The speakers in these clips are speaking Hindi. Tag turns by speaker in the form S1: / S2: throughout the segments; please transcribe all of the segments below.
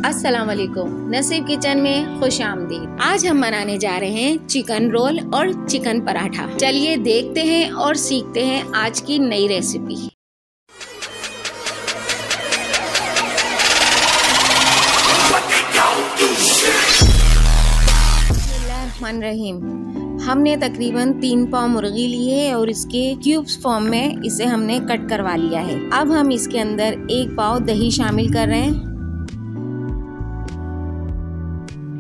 S1: अस्सलाम वालेकुम, नसीब किचन में खुश आमदीद। आज हम बनाने जा रहे हैं चिकन रोल और चिकन पराठा। चलिए देखते हैं और सीखते हैं आज की नई रेसिपी। बिस्मिल्लाहिर्रहमानिर्रहीम। हमने तकरीबन 3 पाव मुर्गी ली है और इसके क्यूब्स फॉर्म में इसे हमने कट करवा लिया है। अब हम इसके अंदर 1 पाव दही शामिल कर रहे हैं।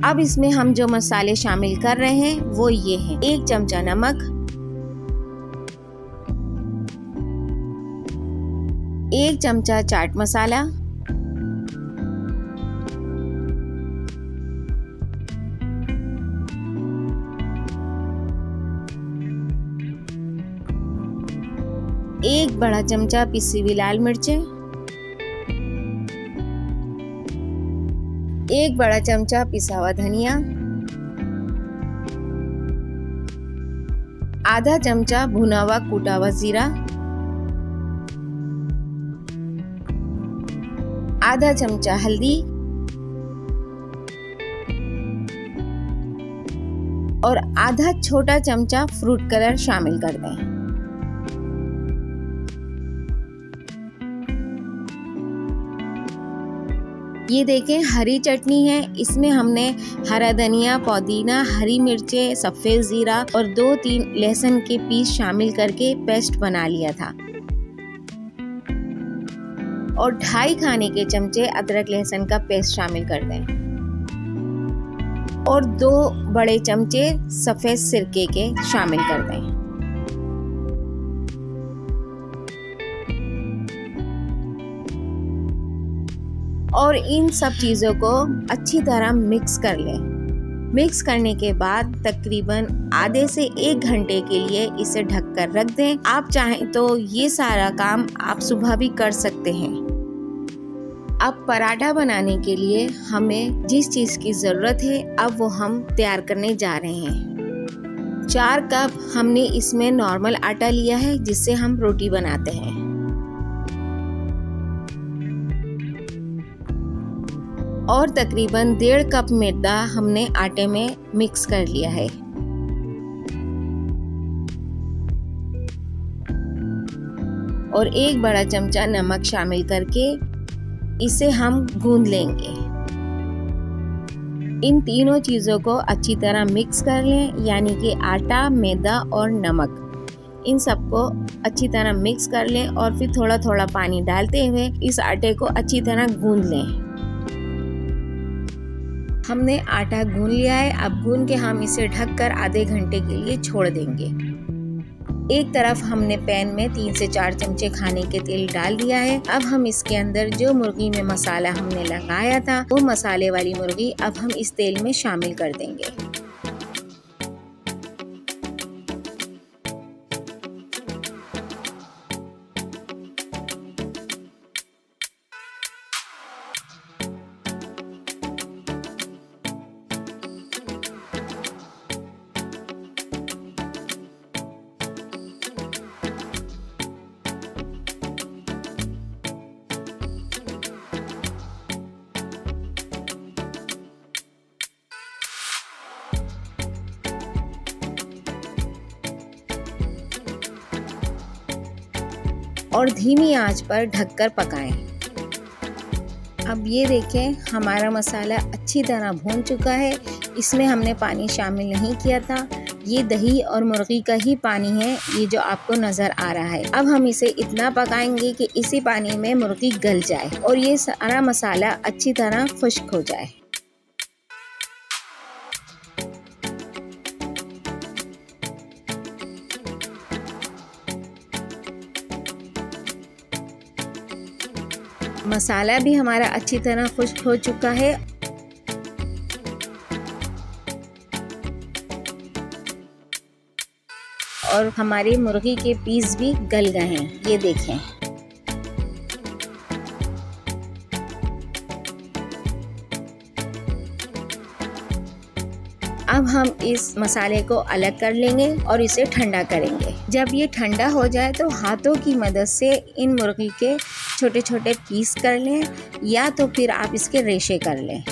S1: अब इसमें हम जो मसाले शामिल कर रहे हैं वो ये हैं: 1 चमचा नमक, 1 चमचा चाट मसाला, 1 बड़ा चमचा पिसी हुई लाल मिर्चें, 1 बड़ा चमचा पिसा हुआ धनिया, आधा चमचा भुना हुआ कूटा हुआ जीरा, आधा चमचा हल्दी और आधा छोटा चमचा फ्रूट कलर शामिल कर दें। ये देखें हरी चटनी है, इसमें हमने हरा धनिया, पुदीना, हरी मिर्चें, सफ़ेद ज़ीरा और 2-3 लहसुन के पीस शामिल करके पेस्ट बना लिया था और 2.5 खाने के चमचे अदरक लहसुन का पेस्ट शामिल कर दें और 2 बड़े चमचे सफ़ेद सिरके के शामिल कर दें। और इन सब चीज़ों को अच्छी तरह मिक्स कर लें। मिक्स करने के बाद तकरीबन आधे से 1 घंटे के लिए इसे ढककर रख दें। आप चाहें तो ये सारा काम आप सुबह भी कर सकते हैं। अब पराठा बनाने के लिए हमें जिस चीज़ की ज़रूरत है अब वो हम तैयार करने जा रहे हैं। 4 कप हमने इसमें नॉर्मल आटा लिया है जिससे हम रोटी बनाते हैं और तकरीबन 1.5 कप मैदा हमने आटे में मिक्स कर लिया है। और 1 बड़ा चमचा नमक शामिल करके इसे हम गूंद लेंगे। इन तीनों चीज़ों को अच्छी तरह मिक्स कर लें, यानी कि आटा, मैदा और नमक। इन सबको अच्छी तरह मिक्स कर लें और फिर थोड़ा थोड़ा पानी डालते हुए इस आटे को अच्छी तरह गूंद लें। हमने आटा गूंद लिया है। अब गूंद के हम इसे ढककर आधे घंटे के लिए छोड़ देंगे। एक तरफ हमने पैन में 3 से 4 चमचे खाने के तेल डाल दिया है। अब हम इसके अंदर जो मुर्गी में मसाला हमने लगाया था वो मसाले वाली मुर्गी अब हम इस तेल में शामिल कर देंगे। और धीमी आंच पर ढककर पकाएं। अब ये देखें हमारा मसाला अच्छी तरह भून चुका है। इसमें हमने पानी शामिल नहीं किया था। ये दही और मुर्गी का ही पानी है, ये जो आपको नज़र आ रहा है। अब हम इसे इतना पकाएंगे कि इसी पानी में मुर्गी गल जाए और ये सारा मसाला अच्छी तरह खुश्क हो जाए। मसाला भी हमारा अच्छी तरह खुश्क हो चुका है और हमारी मुर्गी के पीस भी गल गए हैं, ये देखें। अब हम इस मसाले को अलग कर लेंगे और इसे ठंडा करेंगे। जब ये ठंडा हो जाए तो हाथों की मदद से इन मुर्गी के छोटे छोटे पीस कर लें या तो फिर आप इसके रेशे कर लें।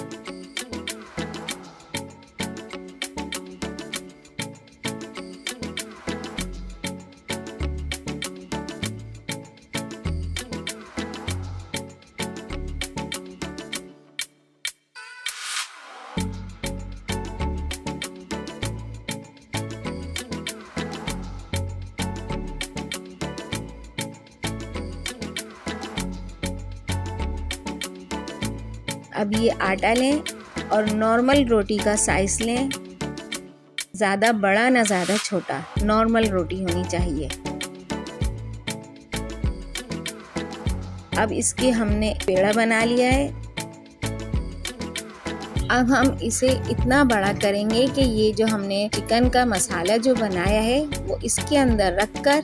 S1: अब ये आटा लें और नॉर्मल रोटी का साइज लें, ज़्यादा बड़ा ना ज़्यादा छोटा, नॉर्मल रोटी होनी चाहिए। अब इसके हमने पेड़ा बना लिया है। अब हम इसे इतना बड़ा करेंगे कि ये जो हमने चिकन का मसाला जो बनाया है वो इसके अंदर रखकर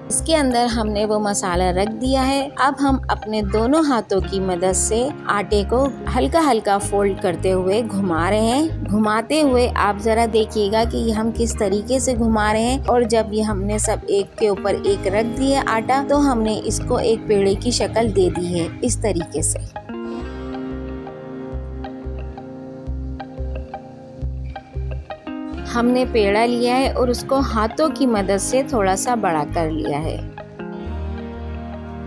S1: इसके अंदर हमने वो मसाला रख दिया है। अब हम अपने दोनों हाथों की मदद से आटे को हल्का हल्का फोल्ड करते हुए घुमा रहे हैं। घुमाते हुए आप जरा देखिएगा कि हम किस तरीके से घुमा रहे हैं। और जब ये हमने सब एक के ऊपर एक रख दिया आटा, तो हमने इसको एक पेड़े की शक्ल दे दी है इस तरीके से। हमने पेड़ा लिया है और उसको हाथों की मदद से थोड़ा सा बड़ा कर लिया है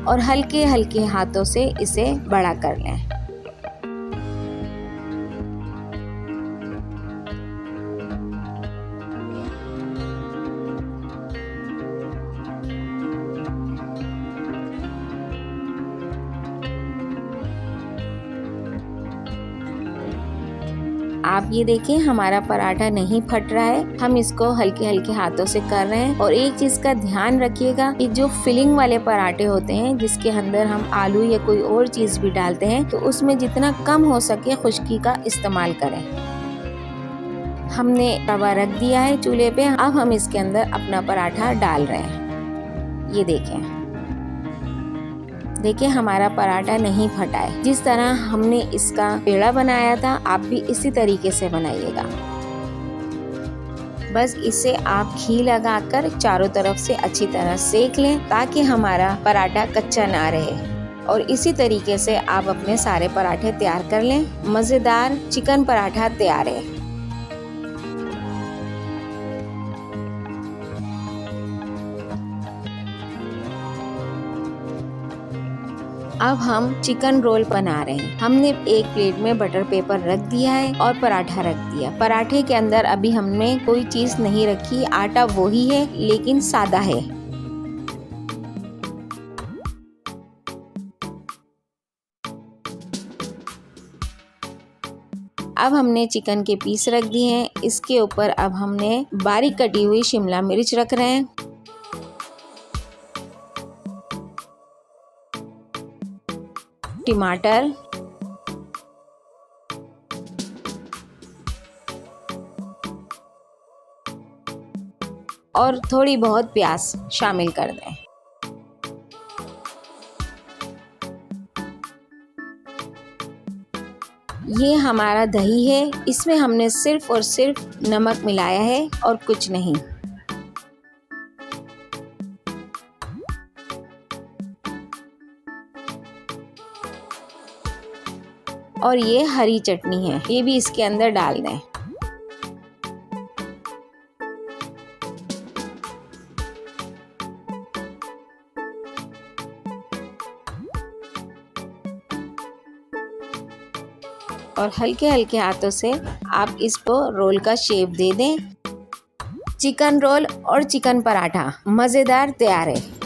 S1: और हल्के हल्के हाथों से इसे बड़ा कर लें। आप ये देखें हमारा पराठा नहीं फट रहा है। हम इसको हल्के हल्के हाथों से कर रहे हैं। और एक चीज का ध्यान रखिएगा कि जो फिलिंग वाले पराठे होते हैं जिसके अंदर हम आलू या कोई और चीज भी डालते हैं, तो उसमें जितना कम हो सके खुश्की का इस्तेमाल करें। हमने तवा रख दिया है चूल्हे पे। अब हम इसके अंदर अपना पराठा डाल रहे हैं। ये देखें, देखिए हमारा पराठा नहीं फटा है। जिस तरह हमने इसका पेड़ा बनाया था, आप भी इसी तरीके से बनाइएगा। बस इसे आप घी लगाकर चारों तरफ से अच्छी तरह सेक लें ताकि हमारा पराठा कच्चा ना रहे। और इसी तरीके से आप अपने सारे पराठे तैयार कर लें। मज़ेदार चिकन पराठा तैयार है। अब हम चिकन रोल बना रहे हैं। हमने एक प्लेट में बटर पेपर रख दिया है और पराठा रख दिया। पराठे के अंदर अभी हमने कोई चीज नहीं रखी, आटा वही है लेकिन सादा है। अब हमने चिकन के पीस रख दिए हैं। इसके ऊपर अब हमने बारीक कटी हुई शिमला मिर्च रख रहे हैं। टमाटर, और थोड़ी बहुत प्याज शामिल कर दें। ये हमारा दही है, इसमें हमने सिर्फ और सिर्फ नमक मिलाया है और कुछ नहीं। और ये हरी चटनी है, ये भी इसके अंदर डाल दें। और हल्के हल्के हाथों से आप इसको रोल का शेप दे दें। चिकन रोल और चिकन पराठा मज़ेदार तैयार है।